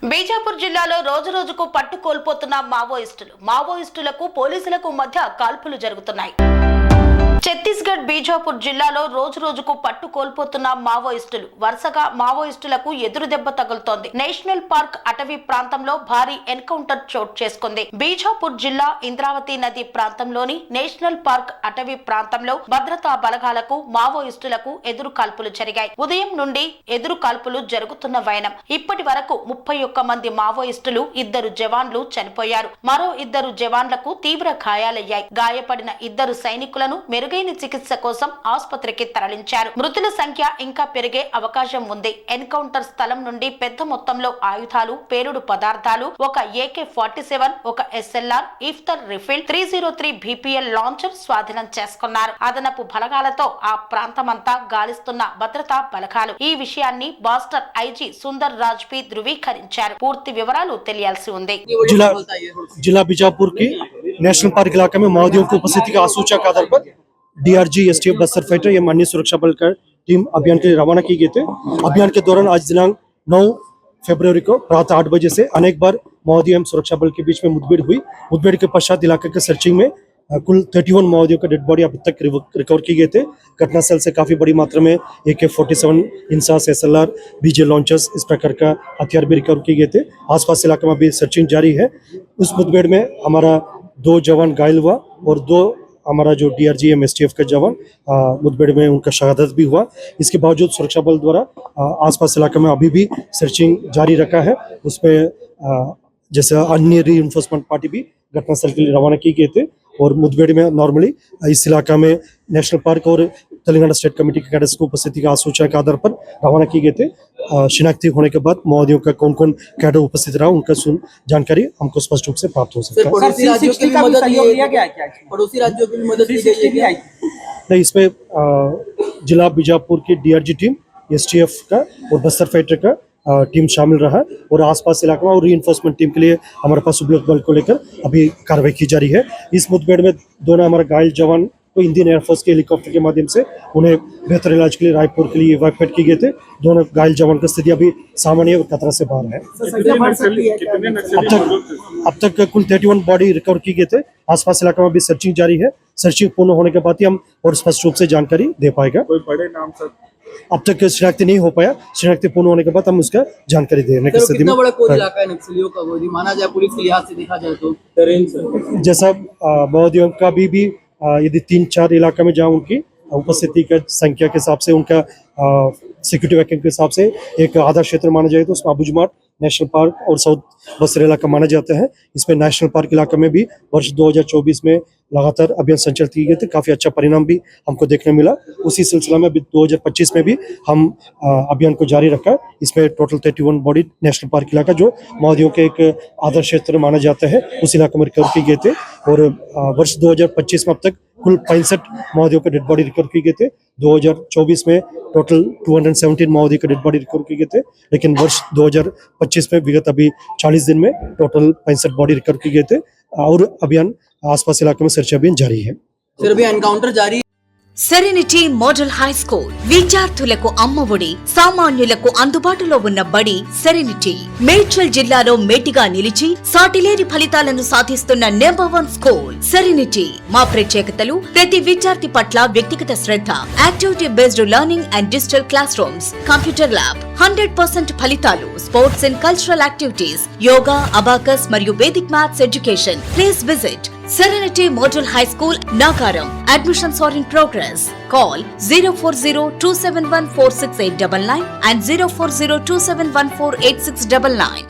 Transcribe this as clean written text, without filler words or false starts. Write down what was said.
బీజాపూర్ జిల్లాలో రోజురోజుకు పట్టు కోల్పోతున్న మావోయిస్టులకు పోలీసులకు మధ్య కాల్పులు జరుగుతున్నాయి. ఛత్తీస్గఢ్ బీజాపూర్ జిల్లాలో రోజురోజుకు పట్టు కోల్పోతున్న మావోయిస్టులు వరుసగా మావోయిస్టులకు ఎదురు దెబ్బ తగులుతోంది. నేషనల్ పార్క్ అటవీ ప్రాంతంలో భారీ ఎన్కౌంటర్ చోటు చేసుకుంది. బీజాపూర్ జిల్లా ఇంద్రావతి నది ప్రాంతంలోని నేషనల్ పార్క్ అటవీ ప్రాంతంలో భద్రతా బలగాలకు మావోయిస్టులకు ఎదురు కాల్పులు జరిగాయి. ఉదయం నుండి ఎదురు కాల్పులు జరుగుతున్న వైనం. ఇప్పటి వరకు 31 మంది మావోయిస్టులు, 2 జవాన్లు చనిపోయారు. మరో 2 జవాన్లకు తీవ్ర గాయాలయ్యాయి. గాయపడిన 2 సైనికులను మెరుగైన చికిత్స కోసం ఆసుపత్రికి తరలించారు. మృతుల సంఖ్య ఇంకా పెరిగే అవకాశం ఉంది. ఎన్కౌంటర్ స్థలం నుండి పెద్ద మొత్తంలో ఆయుధాలు, పేలుడు పదార్థాలు, ఒక AK-47, ఒక SLR, ఇఫ్తర్ రిఫిల్, 303 BPL లాంచర్ స్వాధీనం చేసుకున్నారు. అదనపు బలగాలతో ఆ ప్రాంతమంతా గాలిస్తున్న భద్రతా బలగాలు. ఈ విషయాన్ని బాస్టర్ IG సుందర్ రాజ్పీ ధృవీకరించారు. పూర్తి వివరాలు తెలియాల్సి ఉంది. जिला बीजापुर की नेशनल पार्क इलाके में माओवादियों की उपस्थिति के आसूचक के आधार पर DRG STF बस्तर फाइटर एवं अन्य सुरक्षा बल का टीम अभियान के लिए रवाना की गए थे। अभियान के दौरान आज दिनांक 9 फरवरी को प्रातः 8 बजे से अनेक बार माओवादी एवं सुरक्षा बल के बीच में मुठभेड़ हुई। मुठभेड़ के पश्चात इलाके के सर्चिंग में कुल 31 माओवादियों का डेड बॉडी अब तक रिकवर की गए थे। घटनास्थल से काफी बड़ी मात्रा में AK-47, INSAS, SLR, BJ launchers इस प्रकार का हथियार भी रिकवर किए गए थे। आसपास इलाके में अभी सर्चिंग जारी है। उस मुठभेड़ में हमारा 2 जवान घायल हुआ और 2 हमारा जो DRG एवं STF का जवान मुठभेड़ में उनका शहादत भी हुआ। इसके बावजूद सुरक्षा बल द्वारा आसपास इलाके में अभी भी सर्चिंग जारी रखा है। उसमें जैसे अन्य रीइंफोर्समेंट पार्टी भी घटनास्थल के लिए रवाना की गए थे और मुठभेड़ में नॉर्मली इस इलाका में नेशनल पार्क और तेलंगाना स्टेट कमेटी के कैडेट्स को उपस्थिति के आसूचना के आधार पर रवाना किए गए थे। शिनाख्ती होने के बाद माओवादियों का कौन कौन कैडर उपस्थित रहा उनका जानकारी हमको स्पष्ट रूप से प्राप्त हो सकता है। पड़ोसी राज्यों की भी मदद नहीं, इसमें जिला बीजापुर की DRG टीम, STF का और बस्तर फाइटर का टीम शामिल रहा और आसपास इलाके में और रीइंफोर्समेंट टीम के लिए हमारे पास उपलब्ध बल को लेकर अभी कार्रवाई की जा रही है। इस मुठभेड़ में दोनों हमारे घायल जवान को इंडियन एयरफोर्स के हेलीकॉप्टर के माध्यम से उन्हें बेहतर इलाज के लिए रायपुर के लिए इवैक्यूएट किए गए थे। दोनों घायल जवान की स्थिति अभी सामान्य और खतरा से बाहर है। अब तक कुल 31 बॉडी रिकवर की गए थे। आसपास इलाके में भी सर्चिंग जारी है। सर्चिंग पूर्ण होने के बाद ही हम और स्पष्ट रूप से जानकारी दे पाएगा। कोई बड़े नाम सर अब तक शिनाख्ती नहीं हो पाया। शिनाख्ती पूर्ण होने के बाद हम उसका जानकारी देने की स्थिति में। बड़ा कोई इलाका है नक्सलियों का, वो माना जाए पुलिस के लिहाज से देखा जाए तो जैसा माओवादियों का भी यदि 3-4 इलाका में जहाँ उनकी उपस्थिति का संख्या के हिसाब से उनका सिक्योरिटी वैकेंट के हिसाब से एक आधा क्षेत्र माना जाए तो उसमें अबुजमाट नेशनल पार्क और साउथ बस्तर इलाका माना जाता है। इसमें नेशनल पार्क इलाका में भी वर्ष 2024 में लगातार अभियान संचालित किए गए थे। काफी अच्छा परिणाम भी हमको देखने मिला। उसी सिलसिला में अभी 2025 में भी हम अभियान को जारी रखा। इसमें टोटल 31 बॉडी नेशनल पार्क इलाका जो माओवादियों के एक आदर्श क्षेत्र माना जाता है उस इलाके में रिकवर किए गए थे और वर्ष 2025 में अब तक कुल 65 माओवादियों के डेड बॉडी रिकवर किए गए थे। 2024 में टोटल 217 माओवादी के डेड बॉडी रिकवर किए गए थे, लेकिन वर्ष 2025 में विगत अभी 40 दिन में टोटल 65 बॉडी रिकवर किए गए थे और अभियान आसपास इलाके में सर्च अभियान जारी है। फिर भी एनकाउंटर जारी। సెరెనిటీ మోడల్ హై స్కూల్ విద్యార్థులకు అమ్మఒడి, సామాన్యులకు అందుబాటులో ఉన్న బడి సెరెనిటీ. మేడ్చల్ జిల్లాలో మేటిగా నిలిచి సాటిలేని ఫలితాలను సాధిస్తున్న #1 స్కూల్ సెరెనిటీ. మా ప్రత్యేకతలు ప్రతి విద్యార్థి పట్ల వ్యక్తిగత శ్రద్ధ, activity based learning and digital classrooms, computer lab, 100% ఫలితాలు, sports and cultural activities, yoga, abacus మరియు Vedic maths education. Please visit Serenity Model High School, Nagaram. Admissions are in progress. Call 040-271-46899 and 040-271-48699.